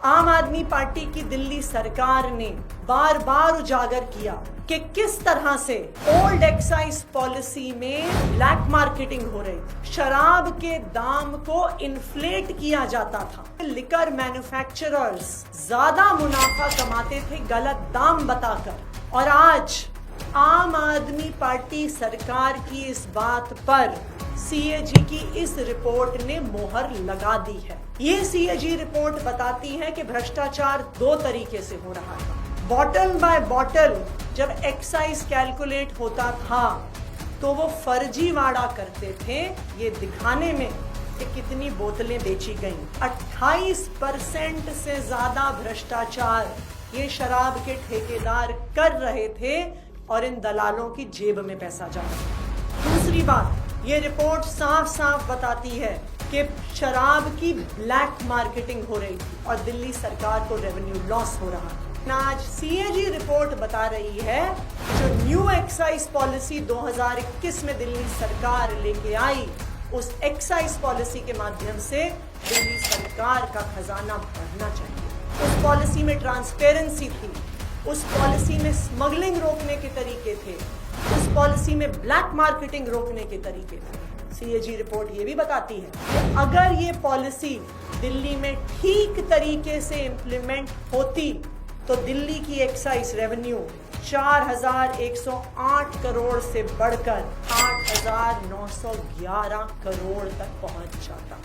आम आदमी पार्टी की दिल्ली सरकार ने बार बार उजागर किया कि किस तरह से ओल्ड एक्साइज पॉलिसी में ब्लैक मार्केटिंग हो रही, शराब के दाम को इन्फ्लेट किया जाता था, लिकर मैन्युफैक्चरर्स ज्यादा मुनाफा कमाते थे गलत दाम बताकर। और आज आम आदमी पार्टी सरकार की इस बात पर सीएजी की इस रिपोर्ट ने मोहर लगा दी है। ये सीएजी रिपोर्ट बताती है कि भ्रष्टाचार दो तरीके से हो रहा है। बॉटल बाय बॉटल जब एक्साइज कैलकुलेट होता था तो वो फर्जीवाड़ा करते थे ये दिखाने में कि कितनी बोतलें बेची गईं। 28% से ज्यादा भ्रष्टाचार ये शराब के ठेकेदार कर रहे थे और इन दलालों की जेब में पैसा जा रहा है। दूसरी बात, ये रिपोर्ट साफ साफ बताती है कि शराब की ब्लैक मार्केटिंग हो रही थी और दिल्ली सरकार को रेवेन्यू लॉस हो रहा है। आज सीएजी रिपोर्ट बता रही है जो न्यू एक्साइज पॉलिसी 2021 में दिल्ली सरकार लेके आई, उस एक्साइज पॉलिसी के माध्यम से दिल्ली सरकार का खजाना बढ़ना चाहिए। उस पॉलिसी में ट्रांसपेरेंसी थी, उस पॉलिसी में स्मगलिंग रोकने के तरीके थे, उस पॉलिसी में ब्लैक मार्केटिंग रोकने के तरीके थे। सीएजी रिपोर्ट ये भी बताती है कि अगर ये पॉलिसी दिल्ली में ठीक तरीके से इंप्लीमेंट होती तो दिल्ली की एक्साइज रेवेन्यू 4108 करोड़ से बढ़कर 8911 करोड़ तक पहुंच जाता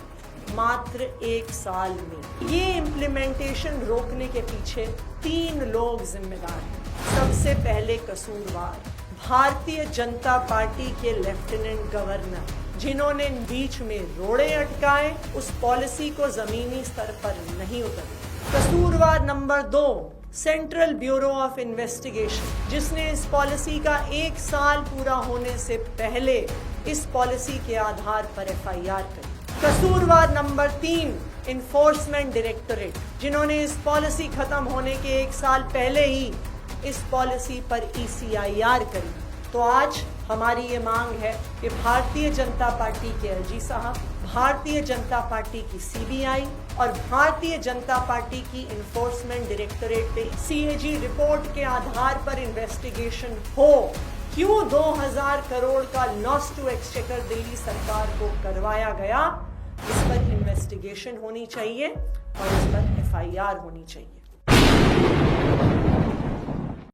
मात्र एक साल में। ये इम्प्लीमेंटेशन रोकने के पीछे 3 लोग जिम्मेदार हैं। सबसे पहले कसूरवार भारतीय जनता पार्टी के लेफ्टिनेंट गवर्नर, जिन्होंने बीच में रोड़े अटकाए, उस पॉलिसी को जमीनी स्तर पर नहीं उतरे। कसूरवार number 2 central bureau of investigation, जिसने इस पॉलिसी का 1 साल पूरा होने से पहले इस पॉलिसी के आधार पर एफआईआर करी। कसूरवार नंबर 3 इन्फोर्समेंट डायरेक्टरेट, जिन्होंने इस पॉलिसी खत्म होने के 1 साल पहले ही इस पॉलिसी पर ईसीआईआर करी। तो आज हमारी ये मांग है कि भारतीय जनता पार्टी के एलजी साहब, भारतीय जनता पार्टी की सीबीआई और भारतीय जनता पार्टी की इन्फोर्समेंट डायरेक्टरेट पे सीएजी रिपोर्ट के आधार पर इन्वेस्टिगेशन हो। क्यों 2000 करोड़ का लॉस टू एक्सचेकर दिल्ली सरकार को करवाया गया, इस पर इन्वेस्टिगेशन होनी चाहिए और इस पर एफआईआर होनी चाहिए।